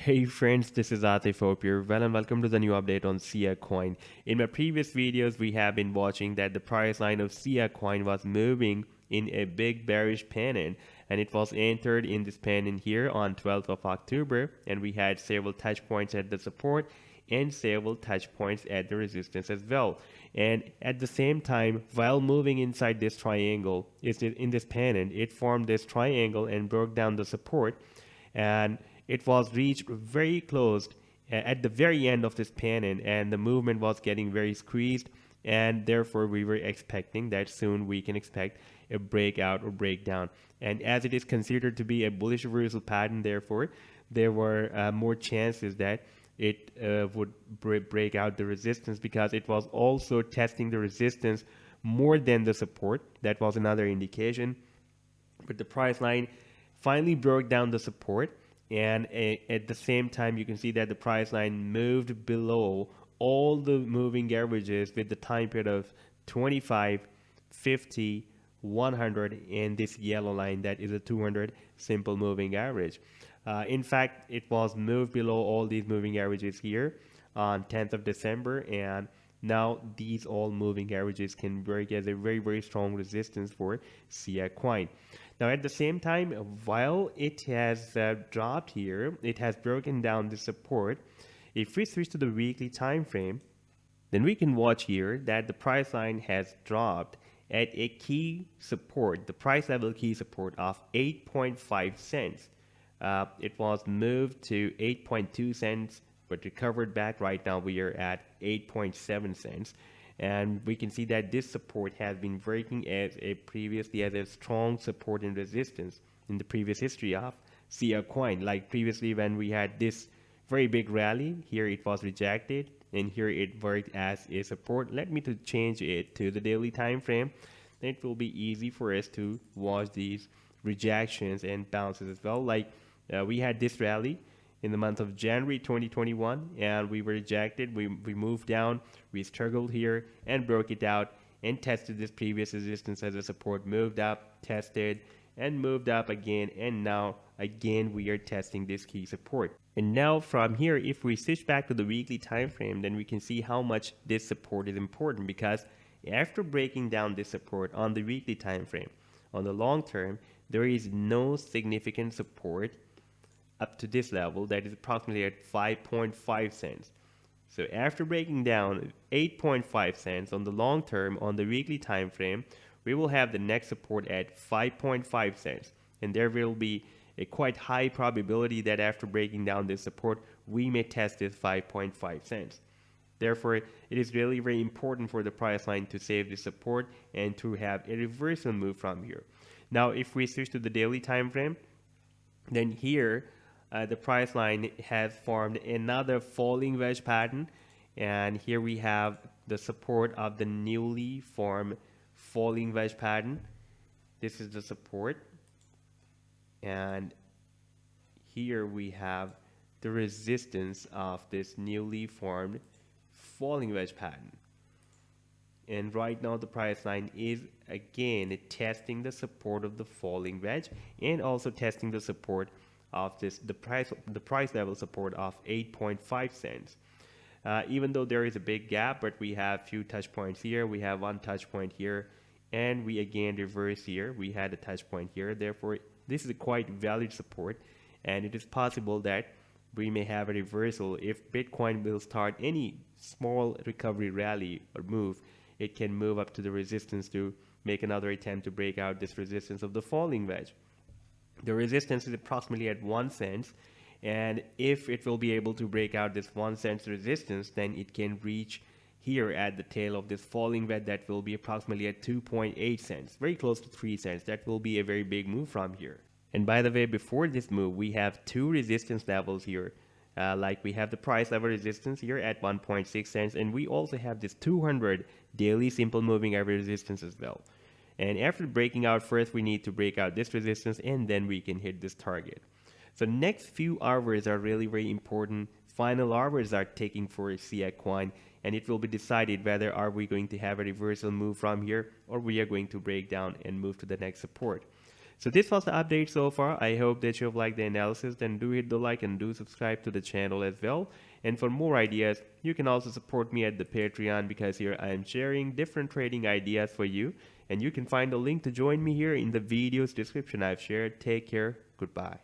Hey friends, this is Atif. Hope you're well and welcome to the new update on Siacoin. In my previous videos, we have been watching that the price line of Siacoin was moving in a big bearish pennant, and it was entered in this pennant here on 12th of October, and we had several touch points at the support and several touch points at the resistance as well. And at the same time, while moving inside this triangle, in this pennant, it formed this triangle and broke down the support, and it was reached very close at the very end of this pennant, and the movement was getting very squeezed, and therefore we were expecting that soon we can expect a breakout or breakdown. And as it is considered to be a bullish reversal pattern, therefore there were more chances that it would break out the resistance, because it was also testing the resistance more than the support. That was another indication. But the price line finally broke down the support, and at the same time you can see that the price line moved below all the moving averages with the time period of 25, 50, 100, and this yellow line that is a 200 simple moving average. In fact, it was moved below all these moving averages here on 10th of December, and now these all moving averages can work as a very strong resistance for Siacoin. Now at the same time, while it has dropped here, it has broken down the support. If we switch to the weekly time frame, then we can watch here that the price line has dropped at a key support, the price level key support of 8.5 cents. It was moved to 8.2 cents, but recovered back. Right now we are at 8.7 cents. And we can see that this support has been working as a strong support and resistance in the previous history of Siacoin. Like previously when we had this very big rally, here it was rejected, and here it worked as a support. Let me to change it to the daily time frame. Then it will be easy for us to watch these rejections and bounces as well. Like we had this rally in the month of January 2021, and we were rejected. We moved down, we struggled here and broke it out and tested this previous resistance as a support, moved up, tested, and moved up again, and now again we are testing this key support. And now from here, if we switch back to the weekly time frame, then we can see how much this support is important, because after breaking down this support on the weekly time frame, on the long term, there is no significant support up to this level, that is approximately at 5.5 cents. So after breaking down 8.5 cents on the long term on the weekly time frame, we will have the next support at 5.5 cents, and there will be a quite high probability that after breaking down this support we may test this 5.5 cents. Therefore, it is really very important for the price line to save the support and to have a reversal move from here. Now if we switch to the daily time frame, then here the price line has formed another falling wedge pattern, and here we have the support of the newly formed falling wedge pattern. This is the support, and here we have the resistance of this newly formed falling wedge pattern. And right now the price line is again testing the support of the falling wedge, and also testing the support of the price level support of 8.5 cents. Even though there is a big gap, but we have few touch points here, we have one touch point here, and we again reverse here, we had a touch point here. Therefore this is a quite valid support, and it is possible that we may have a reversal. If Bitcoin will start any small recovery rally or move, it can move up to the resistance to make another attempt to break out this resistance of the falling wedge. The resistance is approximately at 1 cent, and if it will be able to break out this 1 cent resistance, then it can reach here at the tail of this falling wedge. That will be approximately at 2.8 cents, very close to 3 cents. That will be a very big move from here. And by the way, before this move we have two resistance levels here. Like we have the price level resistance here at 1.6 cents, and we also have this 200 daily simple moving average resistance as well. And after breaking out, first we need to break out this resistance, and then we can hit this target. So next few hours are really very important. Final hours are taking for Siacoin, and it will be decided whether are we going to have a reversal move from here, or we are going to break down and move to the next support. So this was the update so far. I hope that you've liked the analysis. Then do hit the like and do subscribe to the channel as well. And for more ideas, you can also support me at the Patreon, because here I am sharing different trading ideas for you. And you can find the link to join me here in the video's description I've shared. Take care. Goodbye.